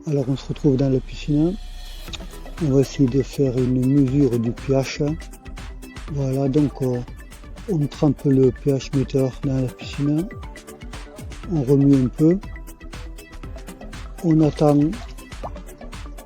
Alors on se retrouve dans la piscine. On va essayer de faire une mesure du pH. Voilà, donc on trempe le pH metteur dans la piscine. On remue un peu. On attend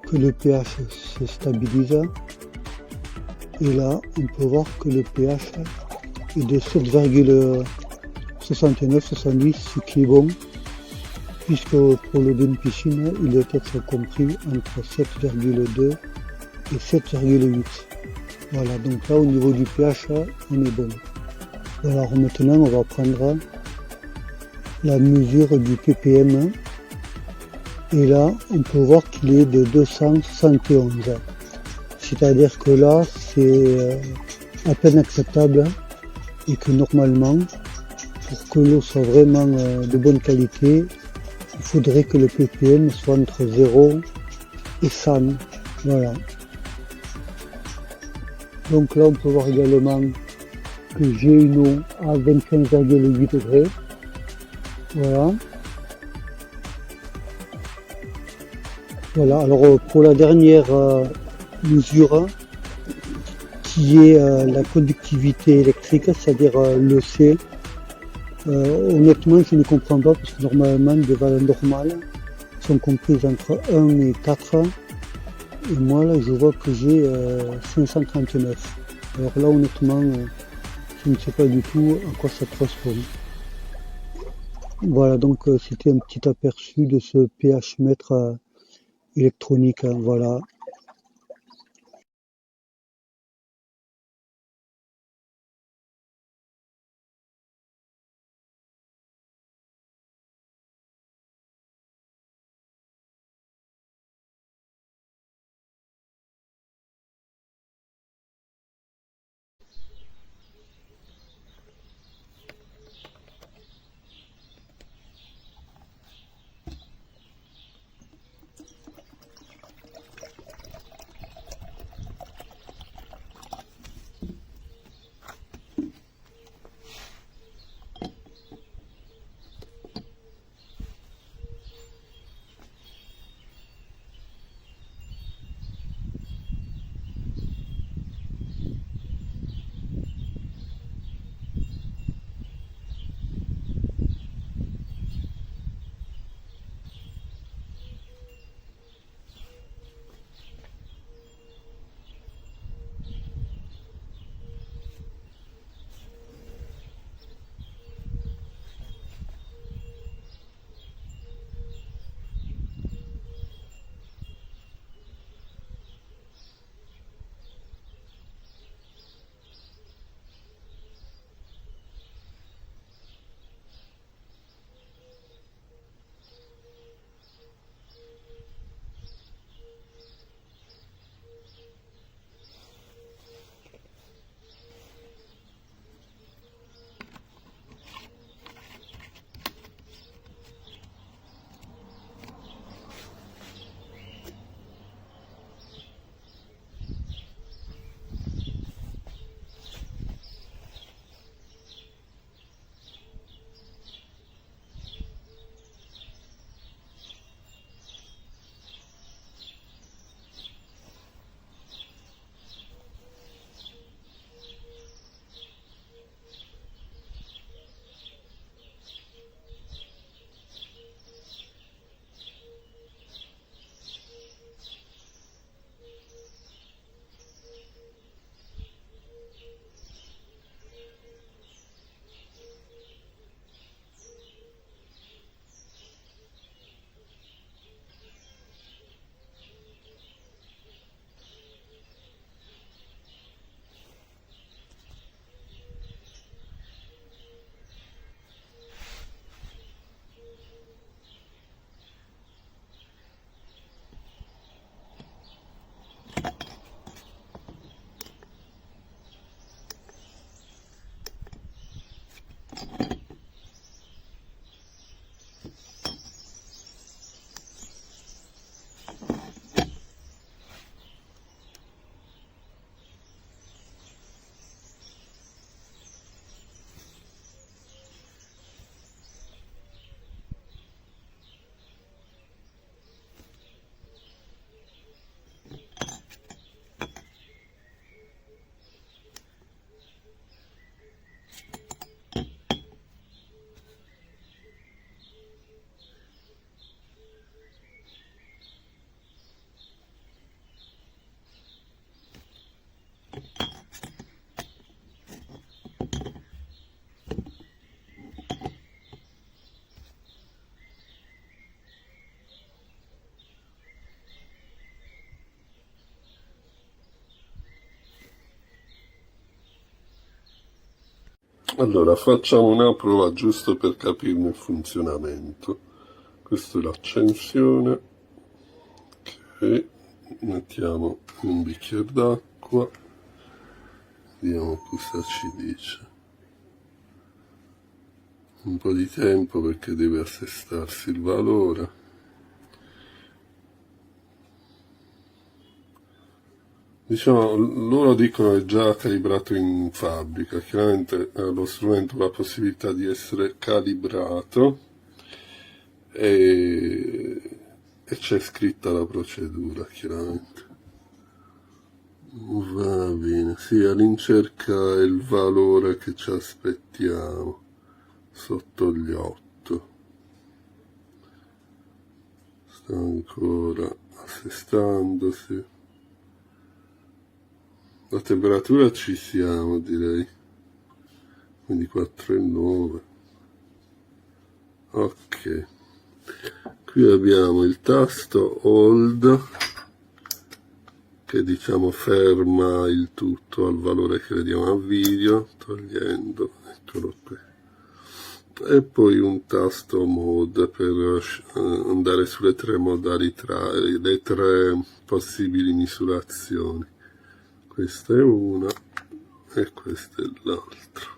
que le pH se stabilise. Et là, on peut voir que le pH est de 7,69-70, ce qui est bon, puisque pour l'eau d'une piscine, il doit être compris entre 7,2 et 7,8. Voilà, donc là au niveau du pH, on est bon. Alors maintenant, on va prendre la mesure du ppm. Et là, on peut voir qu'il est de 271. C'est-à-dire que là, c'est à peine acceptable et que normalement, pour que l'eau soit vraiment de bonne qualité, il faudrait que le ppm soit entre 0 et 100. Voilà. Donc là, on peut voir également que j'ai une eau à 25,8 degrés. Voilà. Voilà, alors pour la dernière mesure, qui est la conductivité électrique, c'est-à-dire le C, honnêtement, je ne comprends pas, parce que normalement, des valeurs normales sont comprises entre 1 et 4. Et moi, là, je vois que j'ai 539. Alors là, honnêtement, je ne sais pas du tout à quoi ça correspond. Voilà, donc c'était un petit aperçu de ce pH mètre électronique, hein, voilà. Allora, facciamo una prova giusto per capirne il funzionamento. Questa è l'accensione. Ok, mettiamo un bicchiere d'acqua, vediamo cosa ci dice. Un po' di tempo perché deve assestarsi il valore. Diciamo, loro dicono è già calibrato in fabbrica, chiaramente lo strumento ha la possibilità di essere calibrato e c'è scritta la procedura, chiaramente. Va bene, sì, all'incirca è il valore che ci aspettiamo, sotto gli 8. Sta ancora assestandosi. La temperatura ci siamo, direi, quindi 4,9. Ok, qui abbiamo il tasto Hold che diciamo ferma il tutto al valore che vediamo a video, togliendo, eccolo qui, e poi un tasto Mode per andare sulle tre modalità, le tre possibili misurazioni. Questa è una e questa è l'altra.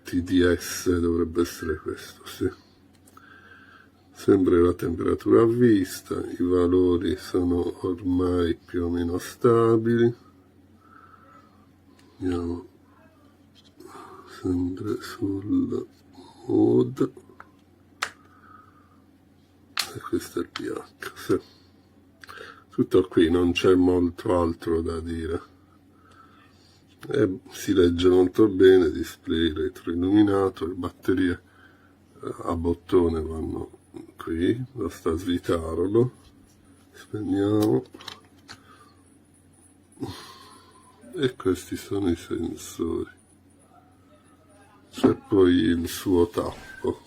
TDS dovrebbe essere questo, sì. Sempre la temperatura a vista, i valori sono ormai più o meno stabili. Andiamo sempre sul mode e questo è il pH, sì. Tutto qui, non c'è molto altro da dire. Si legge molto bene, display retroilluminato, le batterie a bottone vanno qui, basta svitarlo, spegniamo, e questi sono i sensori. C'è poi il suo tappo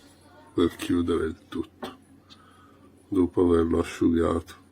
per chiudere il tutto dopo averlo asciugato.